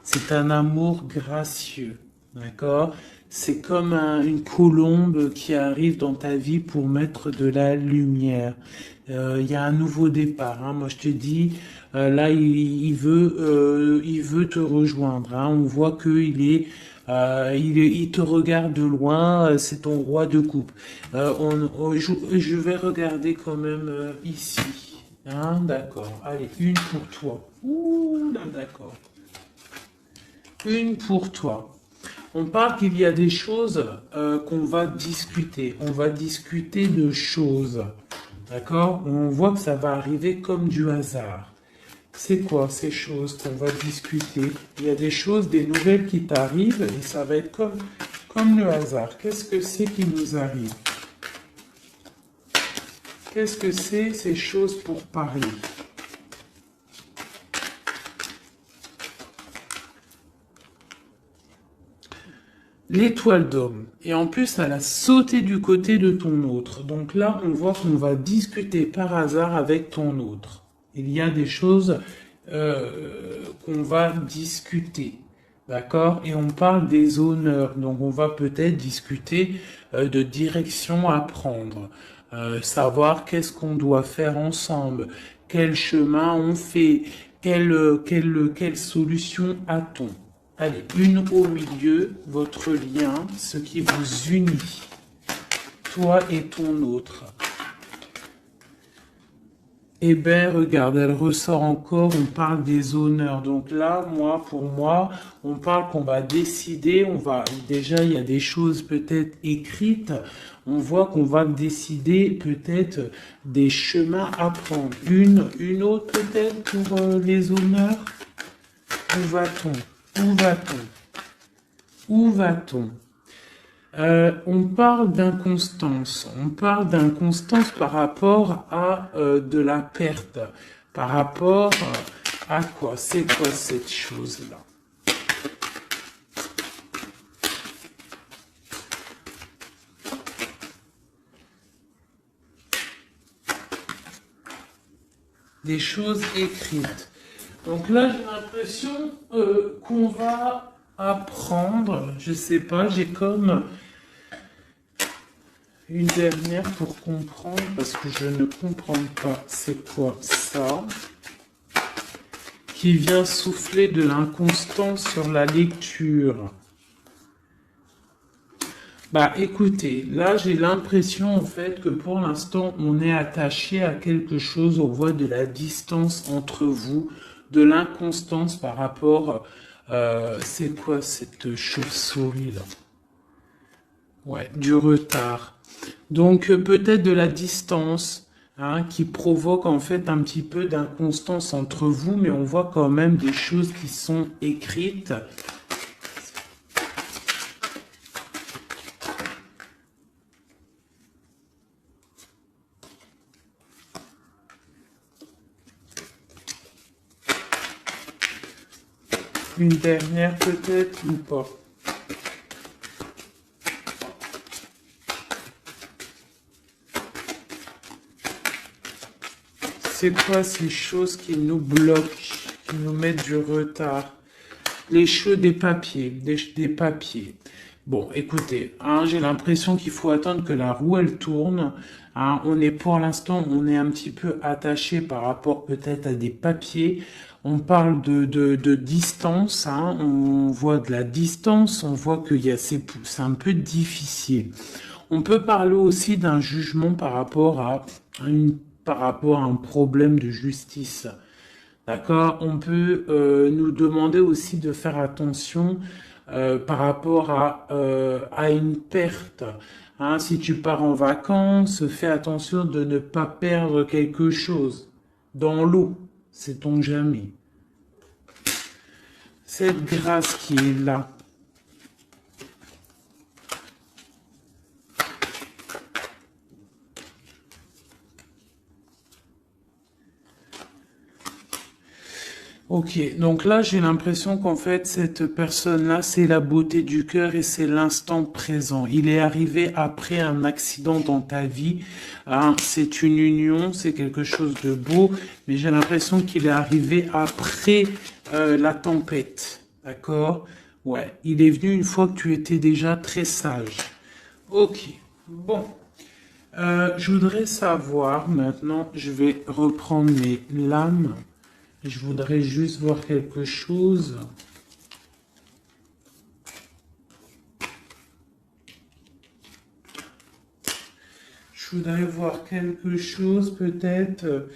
C'est un amour gracieux, d'accord? C'est comme une colombe qui arrive dans ta vie pour mettre de la lumière. Il y a un nouveau départ. Hein. Moi, je te dis, là, il veut te rejoindre. Hein. On voit qu'il est il te regarde de loin, c'est ton roi de coupe. Je vais regarder quand même ici. Hein, d'accord. Allez, une pour toi. Ouh, là, d'accord. Une pour toi. On parle qu'il y a des choses qu'on va discuter. On va discuter de choses. D'accord? On voit que ça va arriver comme du hasard. C'est quoi ces choses qu'on va discuter? Il y a des choses, des nouvelles qui t'arrivent et ça va être comme le hasard. Qu'est-ce que c'est qui nous arrive? Qu'est-ce que c'est ces choses pour parler? L'étoile d'homme. Et en plus, elle a sauté du côté de ton autre. Donc là, on voit qu'on va discuter par hasard avec ton autre. Il y a des choses qu'on va discuter. D'accord? Et on parle des honneurs. Donc on va peut-être discuter de direction à prendre. Savoir qu'est-ce qu'on doit faire ensemble. Quel chemin on fait. Quelle solution a-t-on? Allez, une au milieu, votre lien, ce qui vous unit, toi et ton autre. Eh bien, regarde, elle ressort encore, on parle des honneurs. Donc là, pour moi, on parle qu'on va décider, déjà, il y a des choses peut-être écrites, on voit qu'on va décider peut-être des chemins à prendre. Une autre peut-être pour les honneurs. Où va-t-on? Où va-t-on? Où va-t-on? On parle d'inconstance. On parle d'inconstance par rapport à de la perte. Par rapport à quoi? C'est quoi cette chose-là? Des choses écrites. Donc là, j'ai l'impression qu'on va apprendre, je sais pas, j'ai comme une dernière pour comprendre, parce que je ne comprends pas c'est quoi ça, qui vient souffler de l'inconstance sur la lecture. Bah écoutez, là j'ai l'impression en fait que pour l'instant on est attaché à quelque chose, on voit de la distance entre vous, de l'inconstance par rapport, c'est quoi cette chauve-souris là? Ouais, du retard. Donc peut-être de la distance, hein, qui provoque en fait un petit peu d'inconstance entre vous, mais on voit quand même des choses qui sont écrites. Une dernière peut-être ou pas? C'est quoi ces choses qui nous bloquent, qui nous mettent du retard? Les choses des papiers, des papiers. Bon, écoutez, hein, j'ai l'impression qu'il faut attendre que la roue elle tourne. Hein, on est pour l'instant, on est un petit peu attaché par rapport peut-être à des papiers. On parle de distance, hein, on voit de la distance, on voit qu'il y a c'est un peu difficile. On peut parler aussi d'un jugement par rapport à un problème de justice. D'accord? On peut nous demander aussi de faire attention par rapport à une perte. Hein, si tu pars en vacances, fais attention de ne pas perdre quelque chose dans l'eau. Sait-on jamais. Cette grâce qui est là. Ok, donc là j'ai l'impression qu'en fait cette personne-là c'est la beauté du cœur et c'est l'instant présent. Il est arrivé après un accident dans ta vie, hein, c'est une union, c'est quelque chose de beau, mais j'ai l'impression qu'il est arrivé après la tempête, d'accord? Ouais, il est venu une fois que tu étais déjà très sage. Ok, bon. Je voudrais savoir maintenant, je vais reprendre mes lames. Je voudrais juste voir quelque chose. Je voudrais voir quelque chose peut-être.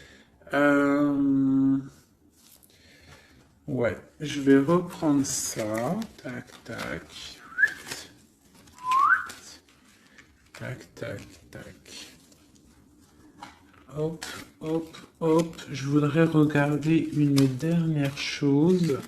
Ouais, je vais reprendre ça. Tac, tac. Tac, tac, tac. Hop, hop, hop. Je voudrais regarder une dernière chose.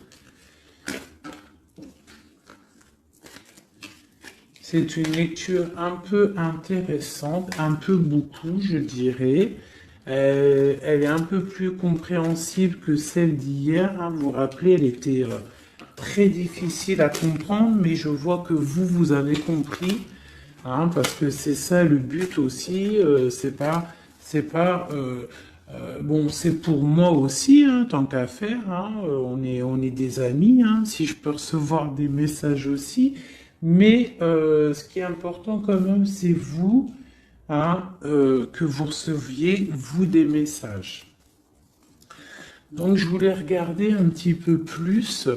C'est une lecture un peu intéressante, un peu beaucoup, je dirais. Elle est un peu plus compréhensible que celle d'hier. Hein. Vous vous rappelez, elle était très difficile à comprendre, mais je vois que vous avez compris. Hein, parce que c'est ça le but aussi. Bon, c'est pour moi aussi, hein, tant qu'à faire. Hein, on est des amis. Hein, si je peux recevoir des messages aussi. Mais ce qui est important quand même, c'est vous, hein, que vous receviez, vous, des messages. Donc, je voulais regarder un petit peu plus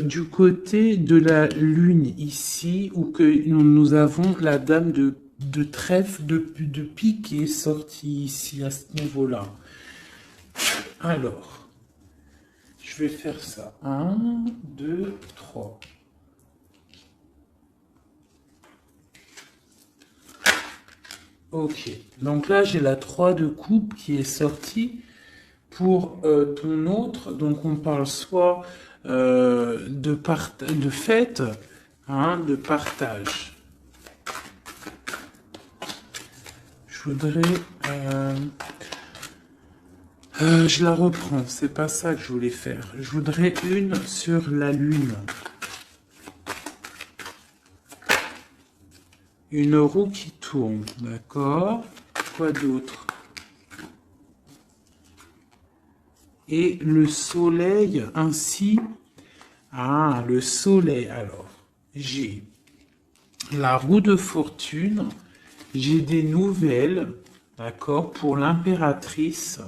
du côté de la Lune ici, où que nous avons la dame de trèfle, de pique qui est sortie ici, à ce niveau-là. Alors, je vais faire ça. 1, 2, 3. Ok, donc là j'ai la 3 de coupe qui est sortie pour ton autre. Donc on parle soit de fête, hein, de partage. Je voudrais... je la reprends, c'est pas ça que je voulais faire. Je voudrais une sur la Lune. Une roue qui tourne, d'accord? Quoi d'autre? Et le soleil ainsi. Ah, le soleil. Alors, j'ai la roue de fortune. J'ai des nouvelles, d'accord, pour l'impératrice.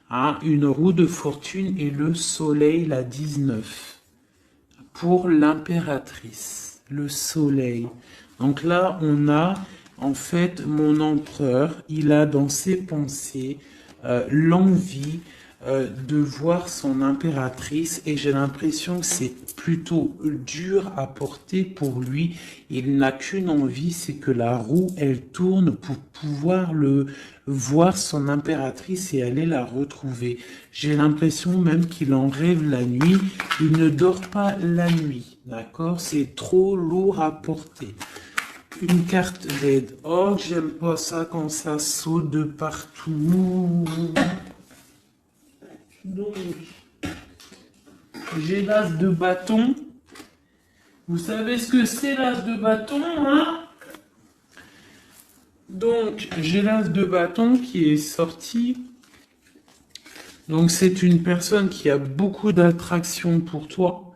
Hein, une roue de fortune et le soleil, la 19. Pour l'impératrice, le soleil. Donc là, on a en fait mon empereur. Il a dans ses pensées l'envie de voir son impératrice et j'ai l'impression que c'est plutôt dur à porter pour lui. Il n'a qu'une envie, c'est que la roue, elle tourne pour pouvoir voir son impératrice et aller la retrouver. J'ai l'impression même qu'il en rêve la nuit. Il ne dort pas la nuit, d'accord? C'est trop lourd à porter. Une carte d'aide. Oh, j'aime pas ça quand ça saute de partout. Donc, j'ai l'as de bâton. Vous savez ce que c'est l'as de bâton, hein? Donc, j'ai l'as de bâton qui est sorti. Donc, c'est une personne qui a beaucoup d'attraction pour toi,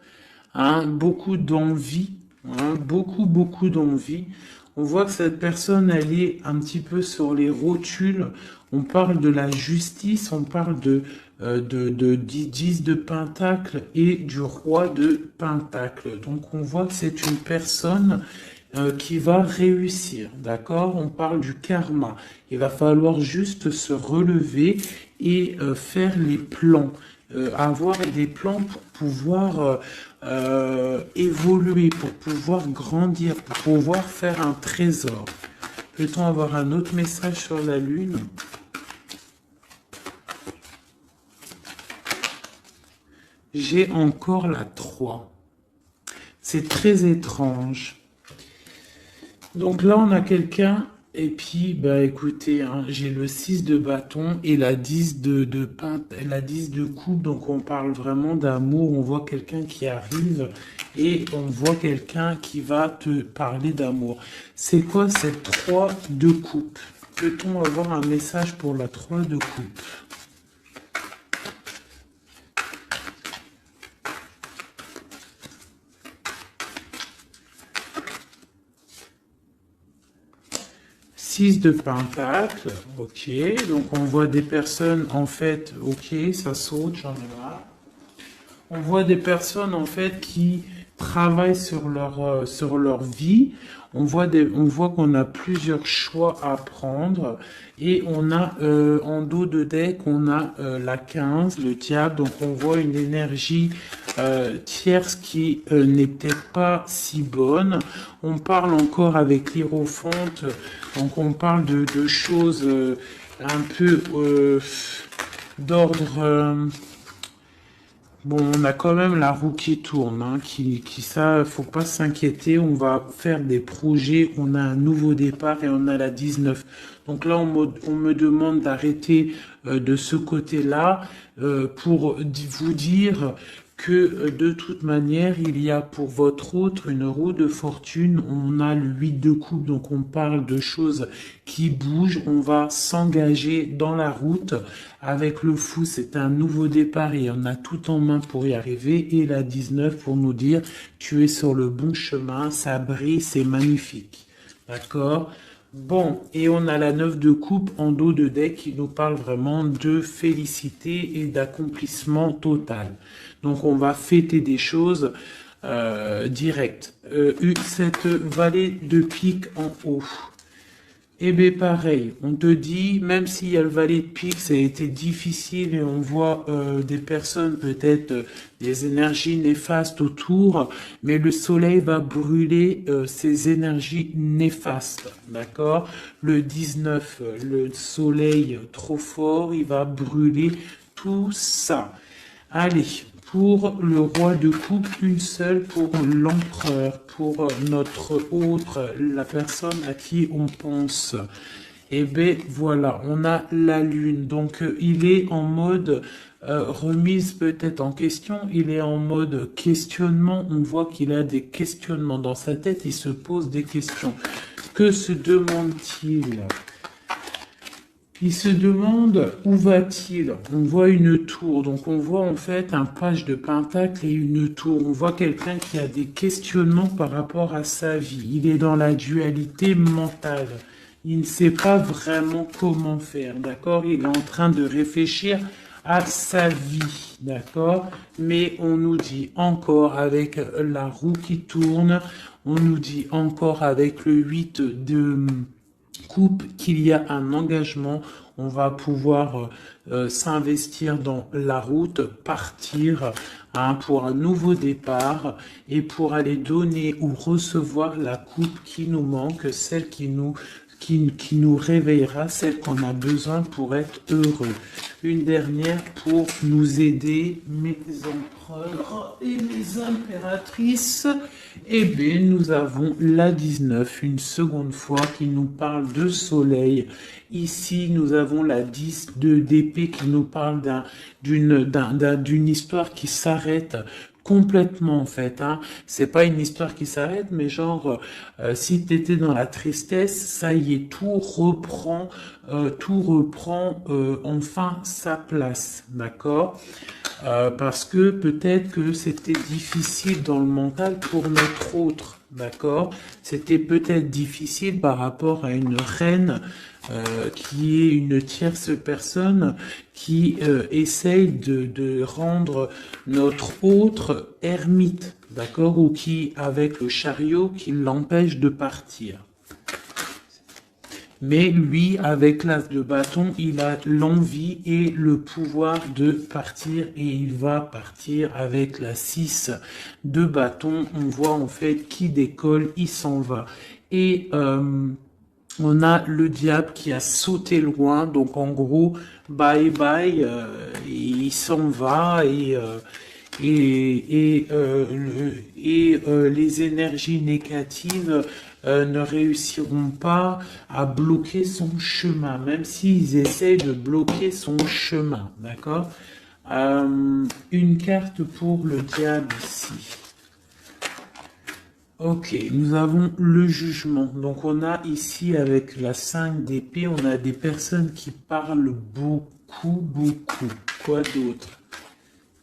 hein, beaucoup d'envie, hein, beaucoup d'envie. On voit que cette personne, elle est un petit peu sur les rotules. On parle de la justice, on parle de 10 de Pentacle et du roi de Pentacle. Donc on voit que c'est une personne qui va réussir, d'accord? On parle du karma. Il va falloir juste se relever et faire les plans. Avoir des plans pour pouvoir évoluer, pour pouvoir grandir, pour pouvoir faire un trésor. Peut-on avoir un autre message sur la Lune? J'ai encore la 3. C'est très étrange. Donc là, on a quelqu'un, et puis, bah écoutez, hein, j'ai le 6 de bâton et la 10 la 10 de coupe, donc on parle vraiment d'amour, on voit quelqu'un qui arrive et on voit quelqu'un qui va te parler d'amour. C'est quoi cette 3 de coupe? Peut-on avoir un message pour la 3 de coupe? De Pentacle, ok, donc on voit des personnes en fait, ok, ça saute, j'en ai marre. On voit des personnes en fait qui travaillent sur leur vie. On voit qu'on a plusieurs choix à prendre et on a en dos de deck on a la 15, le diable. Donc on voit une énergie tierce qui n'est peut-être pas si bonne. On parle encore avec l'Hiérophante, donc on parle de choses un peu d'ordre. Bon, on a quand même la roue qui tourne, hein, ça, faut pas s'inquiéter, on va faire des projets, on a un nouveau départ et on a la 19. Donc là, on me demande d'arrêter de ce côté-là pour vous dire que de toute manière, il y a pour votre autre une roue de fortune, on a le 8 de coupe, donc on parle de choses qui bougent, on va s'engager dans la route. Avec le fou, c'est un nouveau départ et on a tout en main pour y arriver. Et la 19 pour nous dire, tu es sur le bon chemin, ça brille, c'est magnifique. D'accord? Bon, et on a la 9 de coupe en dos de deck qui nous parle vraiment de félicité et d'accomplissement total. Donc on va fêter des choses directes. Cette vallée de pique en haut. Eh bien pareil, on te dit, même s'il y a le valet de pique, ça a été difficile et on voit des personnes, peut-être des énergies néfastes autour, mais le soleil va brûler ces énergies néfastes, d'accord? Le 19, le soleil trop fort, il va brûler tout ça. Allez, pour le roi de coupe, une seule pour l'empereur, pour notre autre, la personne à qui on pense. Et ben voilà, on a la lune. Donc il est en mode remise peut-être en question, il est en mode questionnement. On voit qu'il a des questionnements dans sa tête, il se pose des questions. Que se demande-t-il? Il se demande où va-t-il? On voit une tour, donc on voit en fait un page de pentacle et une tour. On voit quelqu'un qui a des questionnements par rapport à sa vie. Il est dans la dualité mentale. Il ne sait pas vraiment comment faire, d'accord? Il est en train de réfléchir à sa vie, d'accord? Mais on nous dit encore avec la roue qui tourne, on nous dit encore avec le 8 de coupe qu'il y a un engagement, on va pouvoir s'investir dans la route, partir pour un nouveau départ et pour aller donner ou recevoir la coupe qui nous manque, celle qui nous réveillera, celle qu'on a besoin pour être heureux. Une dernière pour nous aider, mes empereurs et mes impératrices. Eh bien, nous avons la 19, une seconde fois, qui nous parle de soleil. Ici, nous avons la 10 d'épée qui nous parle d'une histoire qui s'arrête complètement en fait, hein. C'est pas une histoire qui s'arrête, mais genre si t'étais dans la tristesse, ça y est, tout reprend enfin sa place, d'accord? Parce que peut-être que c'était difficile dans le mental pour notre autre, d'accord? C'était peut-être difficile par rapport à une reine qui est une tierce personne qui essaye de rendre notre autre ermite, d'accord? Ou qui, avec le chariot, qui l'empêche de partir. Mais lui, avec l'as de bâton, il a l'envie et le pouvoir de partir et il va partir avec la 6 de bâton. On voit en fait qui décolle, il s'en va. Et on a le diable qui a sauté loin, donc en gros, bye bye, il s'en va les énergies négatives ne réussiront pas à bloquer son chemin, même s'ils essayent de bloquer son chemin, d'accord? Une carte pour le diable ici. Ok, nous avons le jugement. Donc on a ici avec la 5 d'épée, on a des personnes qui parlent beaucoup. Quoi d'autre?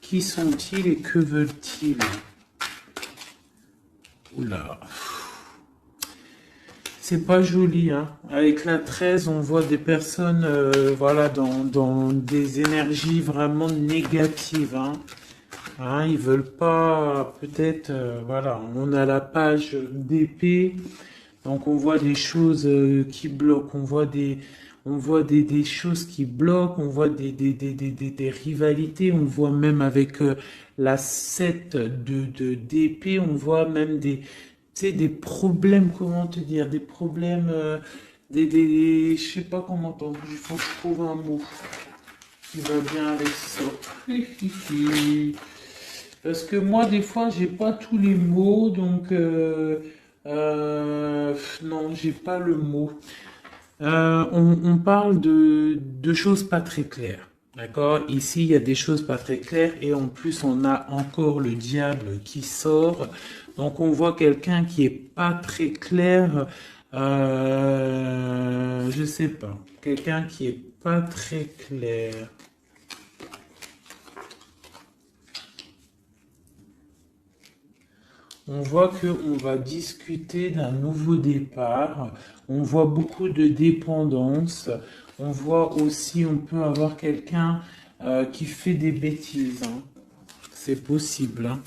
Qui sont-ils et que veulent-ils? Oula. C'est pas joli, hein. Avec la 13, on voit des personnes voilà, dans des énergies vraiment négatives, hein. Hein, ils veulent pas, peut-être, voilà, on a la page d'épée, donc on voit des choses qui bloquent, on voit des choses qui bloquent, on voit des rivalités, on voit même avec la 7 d'épée, on voit même tu sais, des problèmes, comment te dire, des problèmes, je sais pas comment t'en, il faut que je trouve un mot qui va bien avec ça. Parce que moi, des fois, j'ai pas tous les mots, donc non, j'ai pas le mot. On parle de choses pas très claires, d'accord? Ici, il y a des choses pas très claires et en plus, on a encore le diable qui sort. Donc, on voit quelqu'un qui est pas très clair. Je sais pas, quelqu'un qui est pas très clair. On voit qu'on va discuter d'un nouveau départ. On voit beaucoup de dépendance. On voit aussi, on peut avoir quelqu'un qui fait des bêtises, hein. C'est possible, hein.